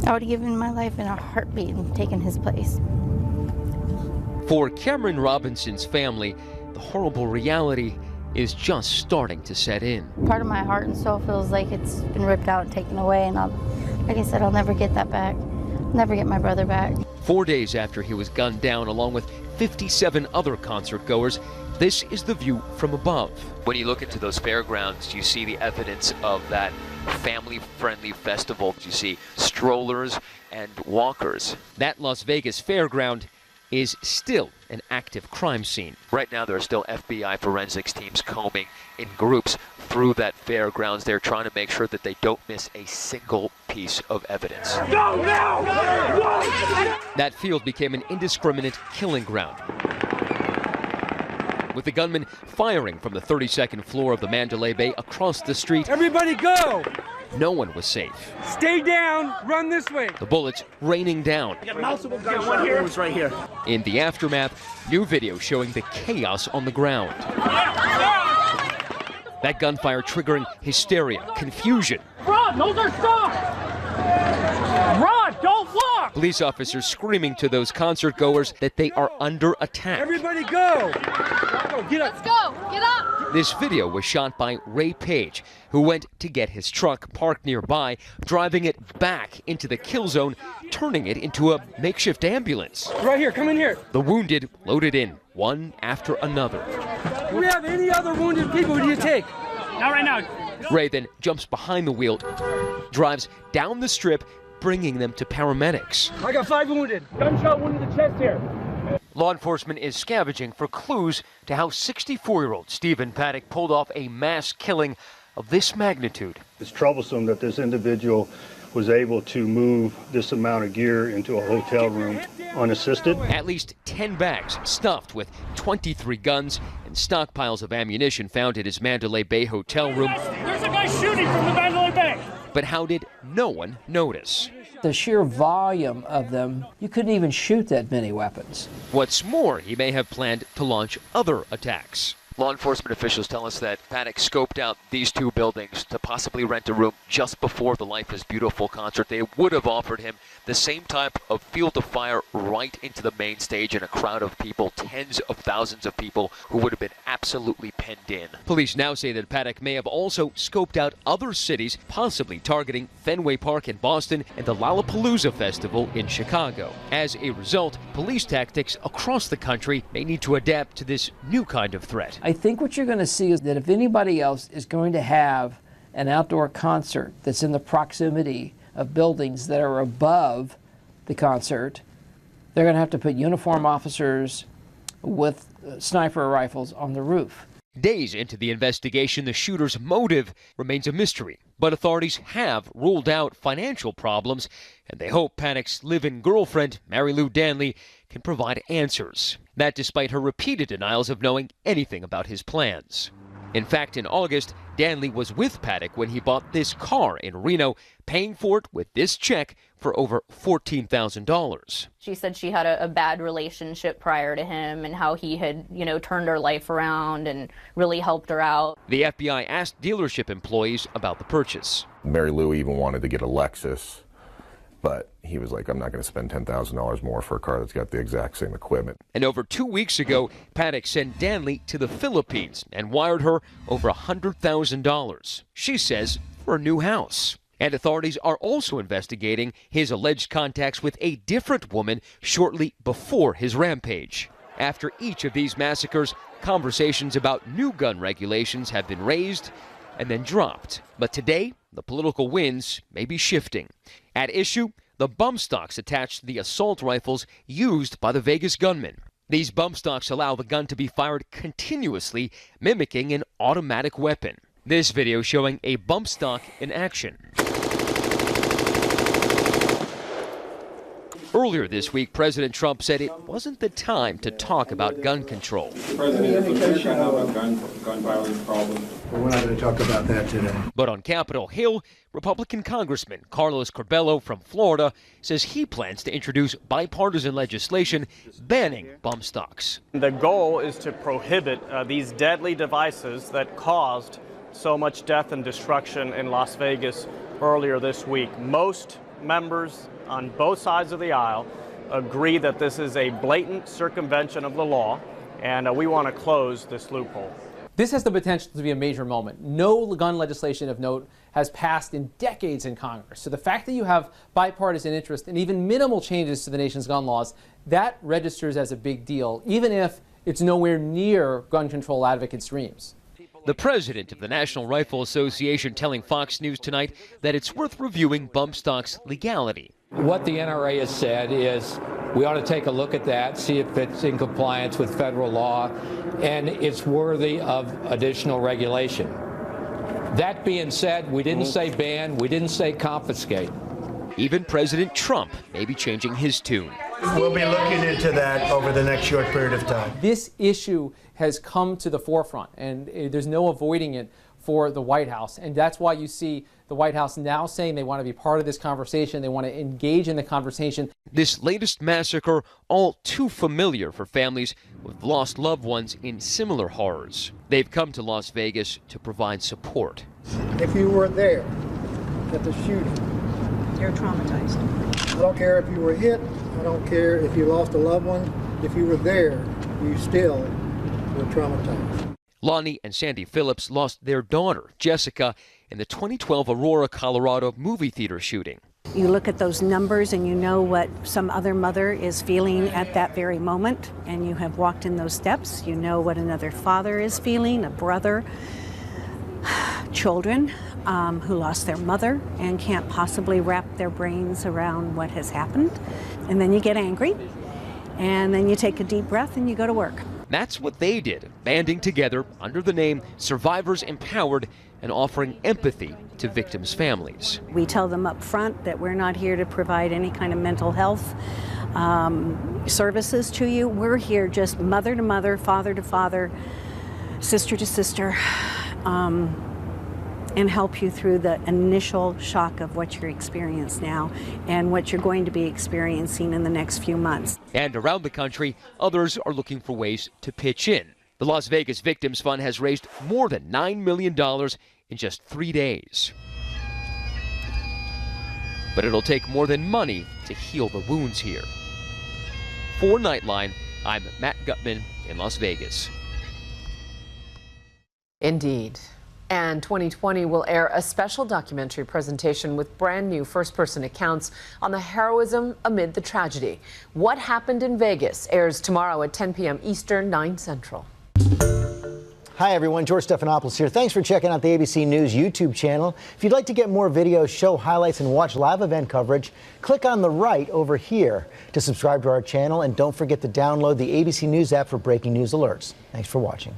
I would have given my life in a heartbeat and taken his place. For Cameron Robinson's family, the horrible reality is just starting to set in. Part of my heart and soul feels like it's been ripped out and taken away, and like I said, I'll never get that back. Never get my brother back. 4 days after he was gunned down, along with 57 other concert goers, this is the view from above. When you look into those fairgrounds, you see the evidence of that family-friendly festival. You see strollers and walkers. That Las Vegas fairground is still an active crime scene. Right now, there are still FBI forensics teams combing in groups through that fairgrounds. They're trying to make sure that they don't miss a single piece of evidence. Go now! That field became an indiscriminate killing ground, with the gunman firing from the 32nd floor of the Mandalay Bay across the street. Everybody go! No one was safe. Stay down, run this way. The bullets raining down. One here. It's right here. In the aftermath, new video showing the chaos on the ground. That gunfire triggering hysteria, confusion. Run, those are stopped! Run, don't walk! Police officers screaming to those concert goers that they are under attack. Everybody go! Get up! Let's go! Get up! This video was shot by Ray Page, who went to get his truck parked nearby, driving it back into the kill zone, turning it into a makeshift ambulance. Right here, come in here. The wounded loaded in, one after another. Do we have any other wounded people we need to take? Not right now. Ray then jumps behind the wheel, drives down the strip, bringing them to paramedics. I got 5 wounded. Gunshot wound in the chest here. Law enforcement is scavenging for clues to how 64-year-old Stephen Paddock pulled off a mass killing of this magnitude. It's troublesome that this individual was able to move this amount of gear into a hotel room unassisted. At least 10 bags stuffed with 23 guns and stockpiles of ammunition found at his Mandalay Bay hotel room. There's a guy shooting from the Mandalay Bay. But how did no one notice? The sheer volume of them, you couldn't even shoot that many weapons. What's more, he may have planned to launch other attacks. Law enforcement officials tell us that Paddock scoped out these 2 buildings to possibly rent a room just before the Life is Beautiful concert. They would have offered him the same type of field of fire right into the main stage in a crowd of people, tens of thousands of people who would have been absolutely penned in. Police now say that Paddock may have also scoped out other cities, possibly targeting Fenway Park in Boston and the Lollapalooza Festival in Chicago. As a result, police tactics across the country may need to adapt to this new kind of threat. I think what you're going to see is that if anybody else is going to have an outdoor concert that's in the proximity of buildings that are above the concert, they're going to have to put uniformed officers with sniper rifles on the roof. Days into the investigation, the shooter's motive remains a mystery, but authorities have ruled out financial problems, and they hope Paddock's live-in girlfriend, Mary Lou Danley, can provide answers. That despite her repeated denials of knowing anything about his plans. In fact, in August, Danley was with Paddock when he bought this car in Reno, paying for it with this check for over $14,000. She said she had a bad relationship prior to him and how he had, turned her life around and really helped her out. The FBI asked dealership employees about the purchase. Mary Lou even wanted to get a Lexus, but he was like, I'm not going to spend $10,000 more for a car that's got the exact same equipment. And over 2 weeks ago, Paddock sent Danley to the Philippines and wired her over $100,000. She says for a new house. And authorities are also investigating his alleged contacts with a different woman shortly before his rampage. After each of these massacres, conversations about new gun regulations have been raised and then dropped. But today, the political winds may be shifting. At issue, the bump stocks attached to the assault rifles used by the Vegas gunman. These bump stocks allow the gun to be fired continuously, mimicking an automatic weapon. This video showing a bump stock in action. Earlier this week, President Trump said it wasn't the time to talk about gun control. President, is America have a gun violence problem? But we're not going to talk about that today. But on Capitol Hill, Republican Congressman Carlos Curbelo from Florida says he plans to introduce bipartisan legislation banning bump stocks. The goal is to prohibit these deadly devices that caused so much death and destruction in Las Vegas earlier this week. Most members on both sides of the aisle agree that this is a blatant circumvention of the law, and we want to close this loophole. This has the potential to be a major moment. No gun legislation of note has passed in decades in Congress. So the fact that you have bipartisan interest and even minimal changes to the nation's gun laws, that registers as a big deal, even if it's nowhere near gun control advocates' dreams. The president of the National Rifle Association telling Fox News tonight that it's worth reviewing bump stock's legality. What the NRA has said is we ought to take a look at that, see if it's in compliance with federal law, and it's worthy of additional regulation. That being said, we didn't say ban, we didn't say confiscate. Even President Trump may be changing his tune. We'll be looking into that over the next short period of time. This issue has come to the forefront, and there's no avoiding it for the White House. And that's why you see the White House now saying they want to be part of this conversation. They want to engage in the conversation. This latest massacre, all too familiar for families with lost loved ones in similar horrors. They've come to Las Vegas to provide support. If you were there at the shooting, you're traumatized. I don't care if you were hit. I don't care if you lost a loved one. If you were there, you still were traumatized. Lonnie and Sandy Phillips lost their daughter, Jessica, in the 2012 Aurora, Colorado movie theater shooting. You look at those numbers and you know what some other mother is feeling at that very moment, and you have walked in those steps. You know what another father is feeling, a brother, children who lost their mother and can't possibly wrap their brains around what has happened. And then you get angry, and then you take a deep breath and you go to work. That's what they did, banding together under the name Survivors Empowered and offering empathy to victims' families. We tell them up front that we're not here to provide any kind of mental health services to you. We're here just mother to mother, father to father, sister to sister, and help you through the initial shock of what you're experiencing now and what you're going to be experiencing in the next few months. And around the country, others are looking for ways to pitch in. The Las Vegas Victims Fund has raised more than $9 million in just 3 days. But it'll take more than money to heal the wounds here. For Nightline, I'm Matt Gutman in Las Vegas. Indeed. And 2020 will air a special documentary presentation with brand new first-person accounts on the heroism amid the tragedy. What Happened in Vegas airs tomorrow at 10 p.m. Eastern, 9 Central. Hi, everyone. George Stephanopoulos here. Thanks for checking out the ABC News YouTube channel. If you'd like to get more videos, show highlights, and watch live event coverage, click on the right over here to subscribe to our channel. And don't forget to download the ABC News app for breaking news alerts. Thanks for watching.